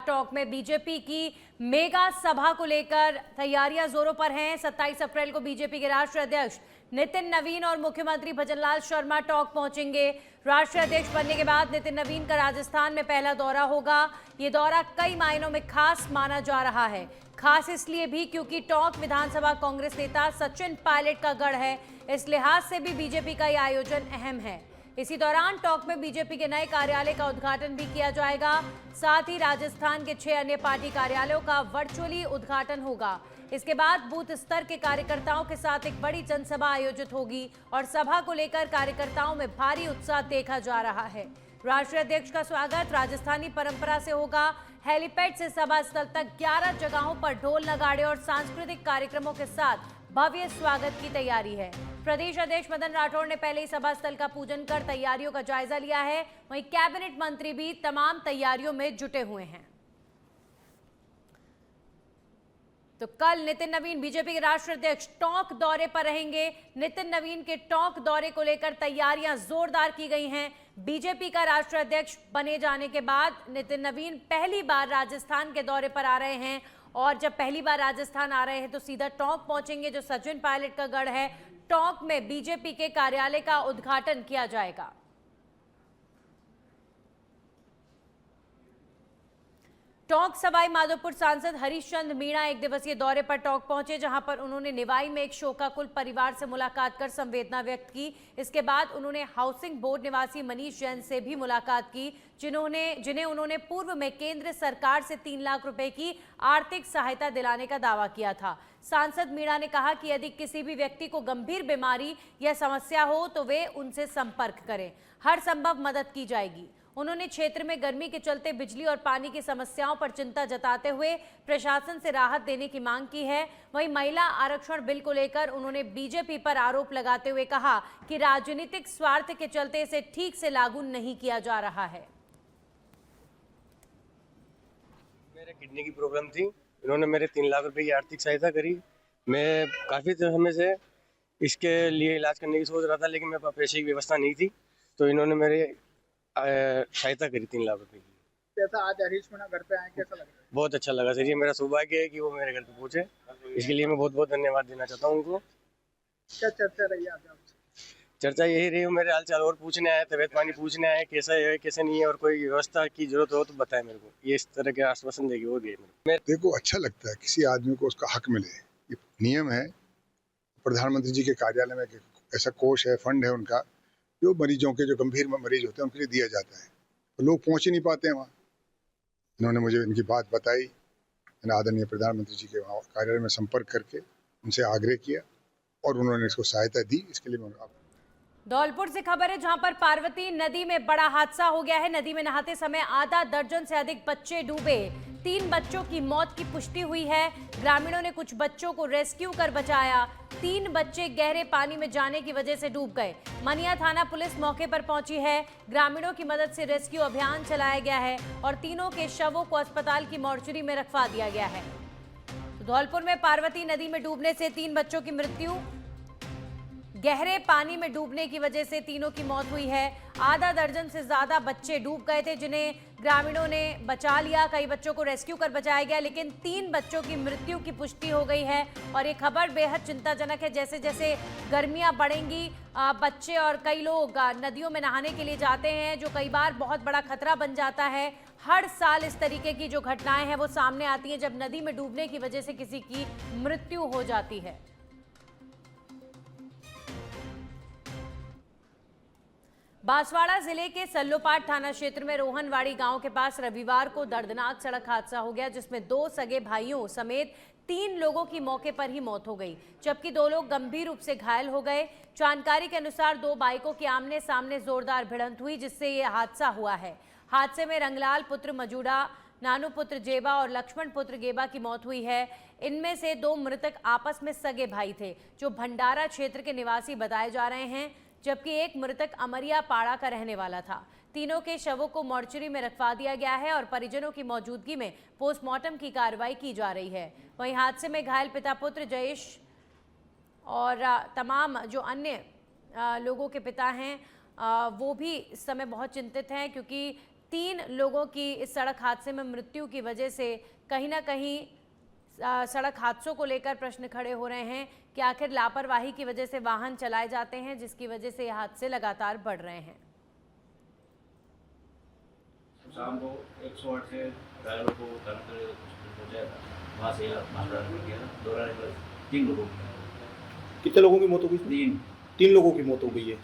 Talk में BJP की mega सभा को लेकर तैयारियां जोरों पर हैं। 27 अप्रैल को बीजेपी के राष्ट्रीय अध्यक्ष नितिन नवीन और मुख्यमंत्री भजनलाल शर्मा टॉक पहुंचेंगे। राष्ट्रीय अध्यक्ष बनने के बाद नितिन नवीन का राजस्थान में पहला दौरा होगा। ये दौरा कई मायनों में खास माना जा रहा है। खास इसलिए भी क्योंकि टॉक विधानसभा कांग्रेस नेता सचिन पायलट का गढ़ है। इस लिहाज से भी बीजेपी का यह आयोजन अहम है। इसी दौरान टॉक में बीजेपी के नए कार्यालय का उद्घाटन भी किया जाएगा। साथ ही राजस्थान के 6 अन्य पार्टी कार्यालयों का वर्चुअली उद्घाटन होगा। इसके बाद बूथ स्तर के कार्यकर्ताओं के साथ एक बड़ी जनसभा आयोजित होगी और सभा को लेकर कार्यकर्ताओं में भारी उत्साह देखा जा रहा है। राष्ट्रीय अध्यक्ष का स्वागत राजस्थानी परंपरा से होगा। हेलीपैड से सभा स्थल तक 11 जगहों पर ढोल नगाड़े और सांस्कृतिक कार्यक्रमों के साथ भव्य स्वागत की तैयारी है। प्रदेश अध्यक्ष मदन राठौड़ ने पहले ही सभा स्थल का पूजन कर तैयारियों का जायजा लिया है। वहीं कैबिनेट मंत्री भी तमाम तैयारियों में जुटे हुए हैं। तो कल नितिन नवीन बीजेपी के राष्ट्रीय अध्यक्ष टॉक दौरे पर रहेंगे। नितिन नवीन के टॉक दौरे को लेकर तैयारियां जोरदार की गई हैं। बीजेपी का राष्ट्रीय अध्यक्ष बने जाने के बाद नितिन नवीन पहली बार राजस्थान के दौरे पर आ रहे हैं और जब पहली बार राजस्थान आ रहे हैं तो सीधा टॉक पहुंचेंगे, जो सचिन पायलट का गढ़ है। टॉक में बीजेपी के कार्यालय का उद्घाटन किया जाएगा। टॉक सवाई माधोपुर सांसद हरीश चंद्र मीणा एक दिवसीय दौरे पर टॉक पहुंचे, जहां पर उन्होंने निवाई में एक शोकाकुल परिवार से मुलाकात कर संवेदना व्यक्त की। इसके बाद उन्होंने हाउसिंग बोर्ड निवासी मनीष जैन से भी मुलाकात की, जिन्हें उन्होंने पूर्व में केंद्र सरकार से 3 लाख रुपए की आर्थिक सहायता दिलाने का दावा किया था। सांसद मीणा ने कहा कि यदि किसी भी व्यक्ति को गंभीर बीमारी या समस्या हो तो वे उनसे संपर्क करें, हर संभव मदद की जाएगी। उन्होंने क्षेत्र में गर्मी के चलते बिजली और पानी की समस्याओं पर चिंता जताते हुए प्रशासन से राहत देने की मांग की है। वहीं महिला आरक्षण बिल को लेकर उन्होंने बीजेपी पर आरोप लगाते हुए कहा कि राजनीतिक स्वार्थ के चलते इसे ठीक से लागू नहीं किया जा रहा है। मेरे किडनी की प्रॉब्लम थी, इन्होंने मेरे 3 लाख रुपए की आर्थिक सहायता करी। मैं काफ़ी समय से इसके लिए इलाज करने की सोच रहा था, लेकिन मेरे पास पैसे की व्यवस्था नहीं थी, तो इन्होंने मेरे सहायता करी 3 लाख रुपए की। कैसा आज हरीश मीणा घर पे आए, कैसा लग रहा है? बहुत अच्छा लगा सर, ये मेरा सौभाग्य है कि वो मेरे घर पे पहुंचे। इसके लिए मैं बहुत बहुत धन्यवाद देना चाहता हूँ उनको। क्या चर्चा रही आज आपसे? चर्चा यही रही, मेरे हाल चाल और पूछने आए, तबियत पानी पूछने आए, कैसा है कैसा नहीं है, और कोई व्यवस्था की जरूरत हो तो बताए मेरे को। ये इस तरह के आश्वासन देगी वो गए मेरे। देखो, अच्छा लगता है किसी आदमी को उसका हक मिले। ये नियम है, प्रधानमंत्री जी के कार्यालय में ऐसा कोष है, फंड है उनका, जो मरीजों के, जो गंभीर मरीज होते हैं उनके लिए दिया जाता है, तो लोग पहुंच ही नहीं पाते हैं वहाँ। इन्होंने मुझे इनकी बात बताई, मैंने आदरणीय प्रधानमंत्री जी के वहाँ कार्यालय में संपर्क करके उनसे आग्रह किया और उन्होंने इसको सहायता दी। इसके लिए मैं धौलपुर से खबर है, जहां पर पार्वती नदी में बड़ा हादसा हो गया है। नदी में नहाते समय आधा दर्जन से अधिक बच्चे डूबे। 3 बच्चों की मौत की पुष्टि हुई है। ग्रामीणों ने कुछ बच्चों को रेस्क्यू कर बचाया। 3 बच्चे गहरे पानी में जाने की वजह से डूब गए। मनिया थाना पुलिस मौके पर पहुंची है। ग्रामीणों की मदद से रेस्क्यू अभियान चलाया गया है और तीनों के शवों को अस्पताल की मोर्चरी में रखवा दिया गया है। धौलपुर में पार्वती नदी में डूबने से 3 बच्चों की मृत्यु। गहरे पानी में डूबने की वजह से तीनों की मौत हुई है। आधा दर्जन से ज्यादा बच्चे डूब गए थे, जिन्हें ग्रामीणों ने बचा लिया। कई बच्चों को रेस्क्यू कर बचाया गया, लेकिन 3 बच्चों की मृत्यु की पुष्टि हो गई है और ये खबर बेहद चिंताजनक है। जैसे जैसे गर्मियां बढ़ेंगी, बच्चे और कई लोग नदियों में नहाने के लिए जाते हैं, जो कई बार बहुत बड़ा खतरा बन जाता है। हर साल इस तरीके की जो घटनाएं हैं वो सामने आती हैं, जब नदी में डूबने की वजह से किसी की मृत्यु हो जाती है। बांसवाड़ा जिले के सल्लोपाट थाना क्षेत्र में रोहनवाड़ी गांव के पास रविवार को दर्दनाक सड़क हादसा हो गया, जिसमें 2 सगे भाइयों समेत 3 लोगों की मौके पर ही मौत हो गई, जबकि 2 लोग गंभीर रूप से घायल हो गए। जानकारी के अनुसार 2 बाइकों के आमने सामने जोरदार भिड़ंत हुई, जिससे यह हादसा हुआ है। हादसे में रंगलाल पुत्र मजूड़ा, नानू पुत्र जेबा और लक्ष्मण पुत्र गेबा की मौत हुई है। इनमें से 2 मृतक आपस में सगे भाई थे, जो भंडारा क्षेत्र के निवासी बताए जा रहे हैं, जबकि एक मृतक अमरिया पाड़ा का रहने वाला था। तीनों के शवों को मोर्चरी में रखवा दिया गया है और परिजनों की मौजूदगी में पोस्टमार्टम की कार्रवाई की जा रही है। वहीं हादसे में घायल पिता पुत्र जयेश और तमाम जो अन्य लोगों के पिता हैं वो भी इस समय बहुत चिंतित हैं, क्योंकि 3 लोगों की इस सड़क हादसे में मृत्यु की वजह से कहीं ना कहीं सड़क हादसों को लेकर प्रश्न खड़े हो रहे हैं कि आखिर लापरवाही की वजह से वाहन चलाए जाते हैं, जिसकी वजह से ये हादसे लगातार बढ़ रहे हैं। शाम को 108 से ड्राइवर को पहुंचाया था, वहाँ से दौरान 3 लोगों की। कितने लोगों की मौत हो गई? 3 लोगों की मौत हो गई है।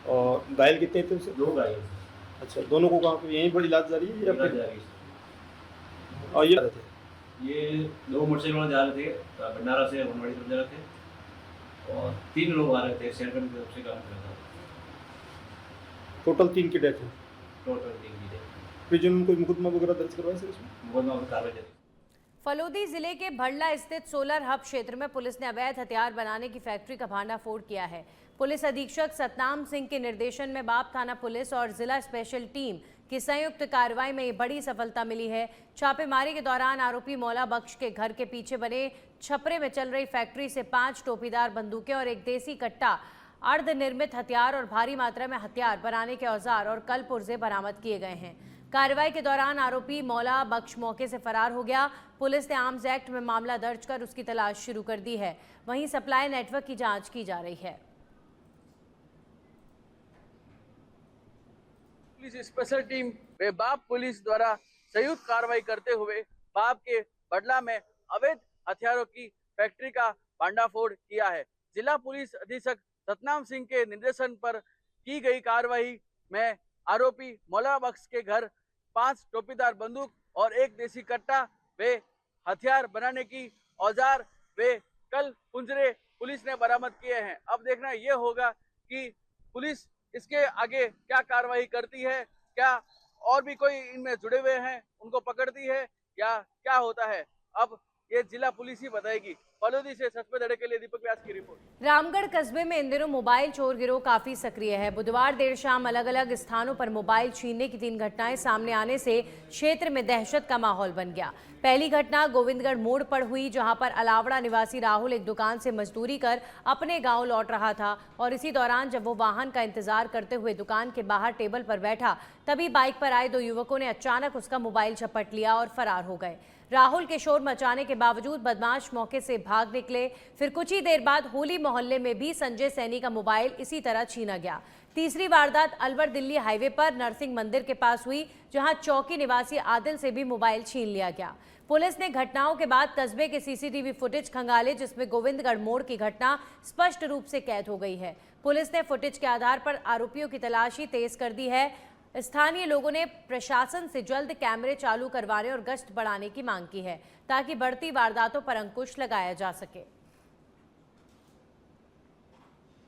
और घायल कितने थे उसे? 2 घायल। अच्छा, दोनों को कहाँ पे यहीं पर इलाज जारी है या फिर? और ये 2 मोटरसाइकिल वाले जा रहे थे, भंडारा से होनवाड़ी तरफ जा रहे थे, और 3 लोग आ रहे थे शेरगंज की तरफ से काम कर रहा था। टोटल 3 की डेथ है। टोटल 3 की डेथ। फिर जिन्होंने कोई मुकदमा वगैरह दर्ज करवाया सर इसमें? मुकदमा में कार्रवाई जारी। फलोदी जिले के भड़ला स्थित सोलर हब क्षेत्र में पुलिस ने अवैध हथियार बनाने की फैक्ट्री का भांडाफोड़ किया है। पुलिस अधीक्षक सतनाम सिंह के निर्देशन में बाप थाना पुलिस और जिला स्पेशल टीम की संयुक्त कार्रवाई में ये बड़ी सफलता मिली है। छापेमारी के दौरान आरोपी मौला बख्श के घर के पीछे बने छपरे में चल रही फैक्ट्री से 5 टोपीदार बंदूकें और एक देसी कट्टा, अर्धनिर्मित हथियार और भारी मात्रा में हथियार बनाने के औजार और कल पुर्जे बरामद किए गए हैं। कार्रवाई के दौरान आरोपी मौला बख्श मौके से फरार हो गया। पुलिस ने आर्म्स एक्ट में मामला दर्ज कर उसकी तलाश शुरू कर दी है। वहीं सप्लाई नेटवर्क की जांच की जा रही है। पुलिस स्पेशल टीम व बाप पुलिस द्वारा संयुक्त कार्रवाई करते हुए बाप के बडला में अवैध हथियारों की फैक्ट्री का भांडाफोड़ किया है। जिला पुलिस अधीक्षक सतनाम सिंह के निर्देशन पर की गई कार्रवाई में आरोपी मौला बख्श के घर 5 टोपीदार बंदूक और एक देसी कट्टा व हथियार बनाने की औजार व कल पुंजरे पुलिस ने बरामद किए हैं। अब देखना यह होगा कि पुलिस इसके आगे क्या कार्रवाई करती है, क्या और भी कोई इनमें जुड़े हुए हैं उनको पकड़ती है या क्या होता है, अब ये जिला पुलिस ही बताएगी। फलोदी से सचमुच धड़े के लिए दीपक व्यास की रिपोर्ट। रामगढ़ कस्बे में इन दिनों मोबाइल चोर गिरोह काफी सक्रिय है। बुधवार देर शाम अलग अलग स्थानों पर मोबाइल छीनने की 3 घटनाएं सामने आने से क्षेत्र में दहशत का माहौल बन गया। पहली घटना गोविंदगढ़ मोड़ पर हुई, जहां पर अलावड़ा निवासी राहुल एक दुकान से मजदूरी कर अपने गांव लौट रहा था और इसी दौरान जब वो वाहन का इंतजार करते हुए दुकान के बाहर टेबल पर बैठा, तभी बाइक पर आए 2 युवकों ने अचानक उसका मोबाइल झपट लिया और फरार हो गए। राहुल के शोर मचाने के बावजूद बदमाश मौके से भाग निकले। फिर कुछ ही देर बाद होली मोहल्ले में भी संजय सैनी का मोबाइल इसी तरह छीना गया। तीसरी वारदात अलवर दिल्ली हाईवे पर नरसिंह मंदिर के पास हुई, जहां चौकी निवासी आदिल से भी मोबाइल छीन लिया गया। पुलिस ने घटनाओं के बाद कस्बे के सीसीटीवी फुटेज खंगाले, जिसमें गोविंदगढ़ मोड़ की घटना स्पष्ट रूप से कैद हो गई है। पुलिस ने फुटेज के आधार पर आरोपियों की तलाशी तेज कर दी है। स्थानीय लोगों ने प्रशासन से जल्द कैमरे चालू करवाने और गश्त बढ़ाने की मांग की है, ताकि बढ़ती वारदातों पर अंकुश लगाया जा सके।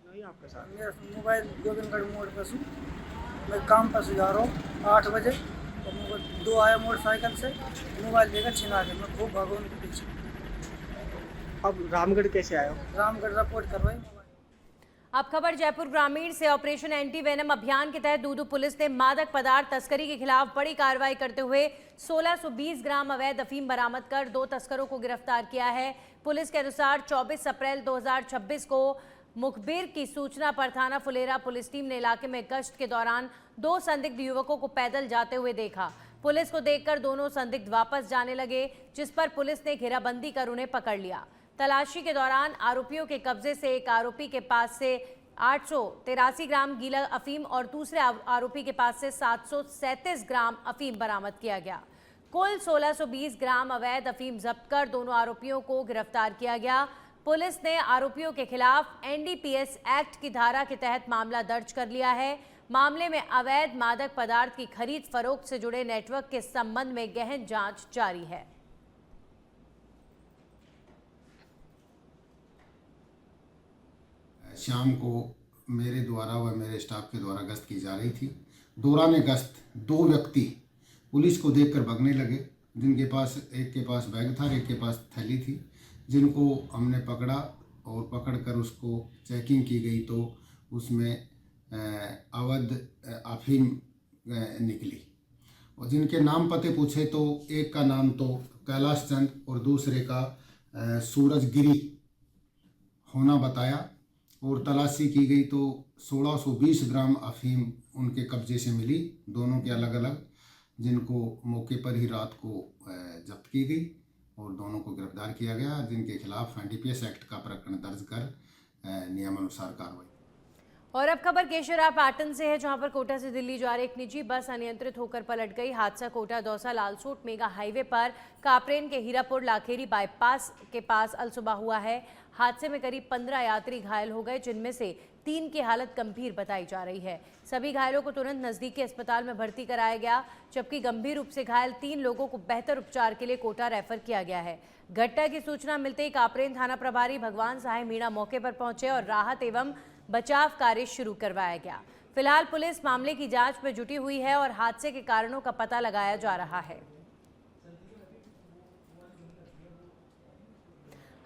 मेरा मोबाइल गोविंदगढ़ मोड़ पर हूँ, मैं काम पर से जा रहा हूँ 8 बजे, और 2 आया मोटरसाइकिल से, मोबाइल लेकर छिना के मैं खूब भागा उनके पीछे। अब रामगढ़ कैसे आए हो? रामगढ़ रिपोर्ट करवाई। अब खबर जयपुर ग्रामीण से। ऑपरेशन एंटी वेनम अभियान के तहत दूदू पुलिस ने मादक पदार्थ तस्करी के खिलाफ बड़ी कार्रवाई करते हुए 1620 ग्राम अवैध अफीम बरामद कर 2 तस्करों को गिरफ्तार किया है। पुलिस के अनुसार 24 अप्रैल 2026 को मुखबिर की सूचना पर थाना फुलेरा पुलिस टीम ने इलाके में गश्त के दौरान 2 संदिग्ध युवकों को पैदल जाते हुए देखा। पुलिस को देखकर दोनों संदिग्ध वापस जाने लगे, जिस पर पुलिस ने घेराबंदी कर उन्हें पकड़ लिया। तलाशी के दौरान आरोपियों के कब्जे से एक आरोपी के पास से 883 ग्राम गीला अफीम और दूसरे आरोपी के पास से 737 ग्राम अफीम बरामद किया गया। कुल 1620 ग्राम अवैध अफीम जब्त कर दोनों आरोपियों को गिरफ्तार किया गया। पुलिस ने आरोपियों के खिलाफ एनडीपीएस एक्ट की धारा के तहत मामला दर्ज कर लिया है। मामले में अवैध मादक पदार्थ की खरीद फरोख्त से जुड़े नेटवर्क के संबंध में गहन जांच जारी है। शाम को मेरे द्वारा व मेरे स्टाफ के द्वारा गश्त की जा रही थी। दौरान गश्त 2 व्यक्ति पुलिस को देखकर भागने लगे, जिनके पास एक के पास बैग था, एक के पास थैली थी, जिनको हमने पकड़ा और पकड़कर उसको चेकिंग की गई तो उसमें अवैध अफीम निकली। और जिनके नाम पते पूछे तो एक का नाम तो कैलाश चंद और दूसरे का सूरजगिरी होना बताया। और तलाशी की गई तो 1620 ग्राम अफीम उनके कब्जे से मिली, दोनों के अलग अलग। जिनको मौके पर ही रात को जब्त की गई और दोनों को गिरफ्तार किया गया, जिनके खिलाफ NDPS एक्ट का प्रकरण दर्ज कर नियमानुसार कार्रवाई। और अब खबर केशरा पाटन से है, जहां पर कोटा से दिल्ली जा रही एक निजी बस अनियंत्रित होकर पलट गई। हादसा कोटा दौसा लालसोट मेगा हाईवे पर कापरेन के हीरापुर लाखेरी बाईपास के पास अलसुबह हुआ है। हादसे में करीब 15 यात्री घायल हो गए, जिनमें से 3 की हालत गंभीर बताई जा रही है। सभी घायलों को तुरंत नजदीकी अस्पताल में भर्ती कराया गया, जबकि गंभीर रूप से घायल 3 लोगों को बेहतर उपचार के लिए कोटा रेफर किया गया है। घटना की सूचना मिलते ही कापरेन थाना प्रभारी भगवान सहाय मीणा मौके पर पहुंचे और राहत एवं बचाव कार्य शुरू करवाया गया। फिलहाल पुलिस मामले की जांच में जुटी हुई है और हादसे के कारणों का पता लगाया जा रहा है।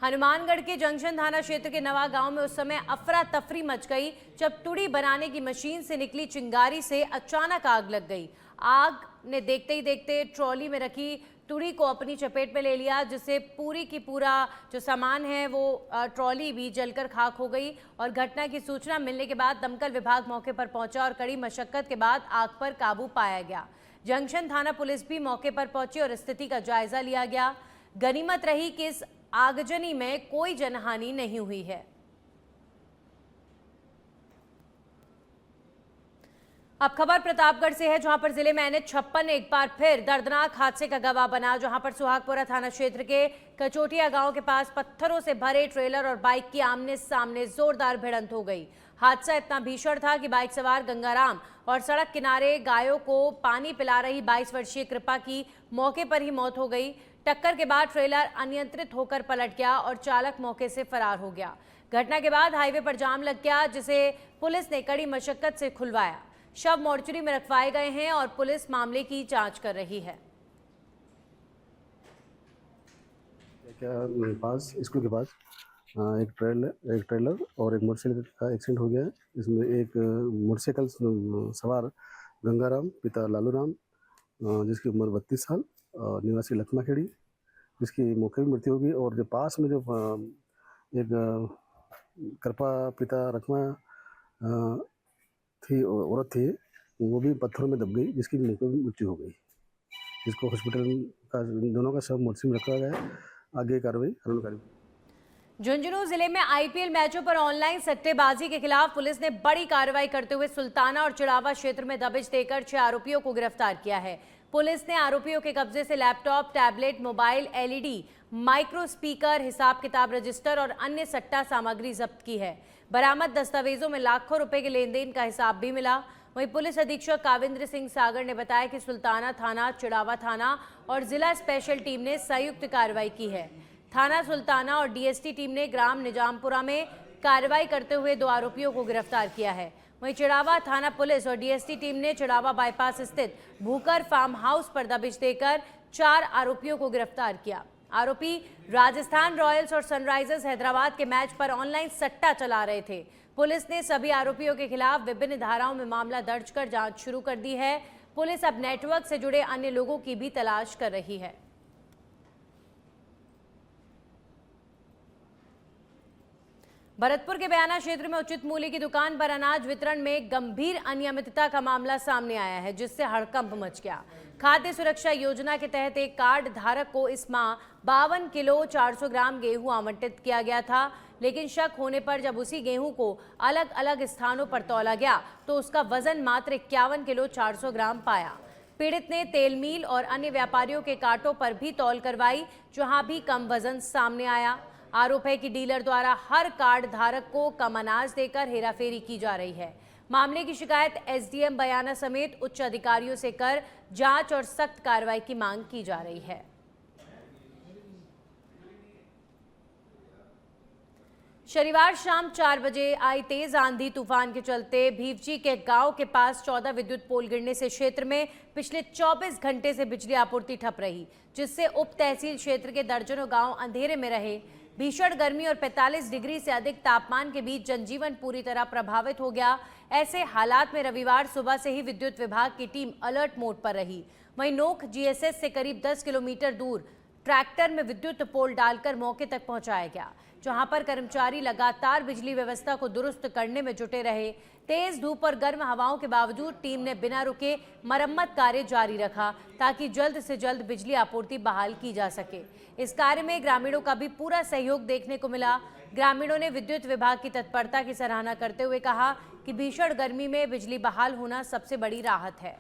हनुमानगढ़ के जंक्शन थाना क्षेत्र के नवा गांव में उस समय अफरा तफरी मच गई, जब तुड़ी बनाने की मशीन से निकली चिंगारी से अचानक आग लग गई। आग ने देखते ही देखते ट्रॉली में रखी तुड़ी को अपनी चपेट में ले लिया, जिससे पूरी की पूरा जो सामान है वो ट्रॉली भी जलकर खाक हो गई। और घटना की सूचना मिलने के बाद दमकल विभाग मौके पर पहुंचा और कड़ी मशक्कत के बाद आग पर काबू पाया गया। जंक्शन थाना पुलिस भी मौके पर पहुंची और स्थिति का जायजा लिया गया। गनीमत रही कि इस आगजनी में कोई जनहानि नहीं हुई है। अब खबर प्रतापगढ़ से है, जहां पर जिले में NH-56 एक बार फिर दर्दनाक हादसे का गवाह बना, जहां पर सुहागपुरा थाना क्षेत्र के कचोटिया गांव के पास पत्थरों से भरे ट्रेलर और बाइक की आमने सामने जोरदार भिड़ंत हो गई। हादसा इतना भीषण था कि बाइक सवार गंगाराम और सड़क किनारे गायों को पानी पिला रही 22 वर्षीय कृपा की मौके पर ही मौत हो गई। टक्कर के बाद ट्रेलर अनियंत्रित होकर पलट गया और चालक मौके से फरार हो गया। घटना के बाद हाईवे पर जाम लग गया, जिसे पुलिस ने कड़ी मशक्कत से खुलवाया। शव मोर्चरी में रखवाए गए हैं और पुलिस मामले की जांच कर रही है। पास स्कूल के पास एक ट्रेलर और एक मोटरसाइकिल का एक्सीडेंट हो गया है। इसमें एक मोटरसाइकिल सवार गंगाराम पिता लालू राम, जिसकी उम्र 32 साल, निवासी लखमाखेड़ी, जिसकी मौके पर मृत्यु होगी। और जो पास में जो एक कृपा पिता रखमा थी, औरत थी, वो भी पत्थरों में दब गई, जिसकी मौके पर मृत्यु हो गई। जिसको हॉस्पिटल का दोनों का शव मोर्चरी में रखा गया है। आगे कार्रवाई कानूनी। झुंझुनू जिले में IPL मैचों पर ऑनलाइन सट्टेबाजी के खिलाफ पुलिस ने बड़ी कार्रवाई करते हुए सुल्ताना और चिड़ावा क्षेत्र में दबिश देकर 6 आरोपियों को गिरफ्तार किया है। पुलिस ने आरोपियों के कब्जे से laptop, tablet, mobile, LED, micro speaker, हिसाब किताब रजिस्टर और अन्य सट्टा सामग्री जब्त की है। बरामद दस्तावेजों में लाखों रुपए के लेन देन का हिसाब भी मिला। वहीं पुलिस अधीक्षक काविंद्र सिंह सागर ने बताया कि सुल्ताना थाना, चिड़ावा थाना और जिला स्पेशल टीम ने संयुक्त कार्रवाई की है। थाना सुल्ताना और DST टीम ने ग्राम निजामपुरा में कार्रवाई करते हुए 2 आरोपियों को गिरफ्तार किया है। वहीं चिड़ावा थाना पुलिस और DST टीम ने चिड़ावा बाईपास स्थित भूकर फार्म हाउस पर दबिश देकर 4 आरोपियों को गिरफ्तार किया। आरोपी राजस्थान रॉयल्स और सनराइजर्स हैदराबाद के मैच पर ऑनलाइन सट्टा चला रहे थे। पुलिस ने सभी आरोपियों के खिलाफ विभिन्न धाराओं में मामला दर्ज कर जांच शुरू कर दी है। पुलिस अब नेटवर्क से जुड़े अन्य लोगों की भी तलाश कर रही है। भरतपुर के बयाना क्षेत्र में उचित मूल्य की दुकान पर अनाज वितरण में गंभीर अनियमितता का मामला सामने आया है, जिससे हड़कंप मच गया। खाद्य सुरक्षा योजना के तहत एक कार्ड धारक को इस माह 52 किलो 400 ग्राम गेहूं आवंटित किया गया था, लेकिन शक होने पर जब उसी गेहूं को अलग अलग स्थानों पर तौला गया तो उसका वजन मात्र 51 किलो 400 ग्राम पाया। पीड़ित ने तेल मिल और अन्य व्यापारियों के कांटों पर भी तौल करवाई, जहां भी कम वजन सामने आया। आरोप है कि डीलर द्वारा हर कार्ड धारक को कम अनाज देकर हेराफेरी की जा रही है। मामले की शिकायत SDM बयाना समेत उच्च अधिकारियों से कर जांच और सख्त कार्रवाई की मांग की जा रही है। शनिवार शाम 4 बजे आई तेज आंधी तूफान के चलते भीवजी के गांव के पास 14 विद्युत पोल गिरने से क्षेत्र में पिछले 24 घंटे से बिजली आपूर्ति ठप रही, जिससे उप तहसील क्षेत्र के दर्जनों गांव अंधेरे में रहे। भीषण गर्मी और 45 डिग्री से अधिक तापमान के बीच जनजीवन पूरी तरह प्रभावित हो गया। ऐसे हालात में रविवार सुबह से ही विद्युत विभाग की टीम अलर्ट मोड पर रही। वहीं नोख GSS से करीब 10 किलोमीटर दूर ट्रैक्टर में विद्युत पोल डालकर मौके तक पहुंचाया गया, जहां पर कर्मचारी लगातार बिजली व्यवस्था को दुरुस्त करने में जुटे रहे। तेज धूप और गर्म हवाओं के बावजूद टीम ने बिना रुके मरम्मत कार्य जारी रखा ताकि जल्द से जल्द बिजली आपूर्ति बहाल की जा सके। इस कार्य में ग्रामीणों का भी पूरा सहयोग देखने को मिला। ग्रामीणों ने विद्युत विभाग की तत्परता की सराहना करते हुए कहा कि भीषण गर्मी में बिजली बहाल होना सबसे बड़ी राहत है।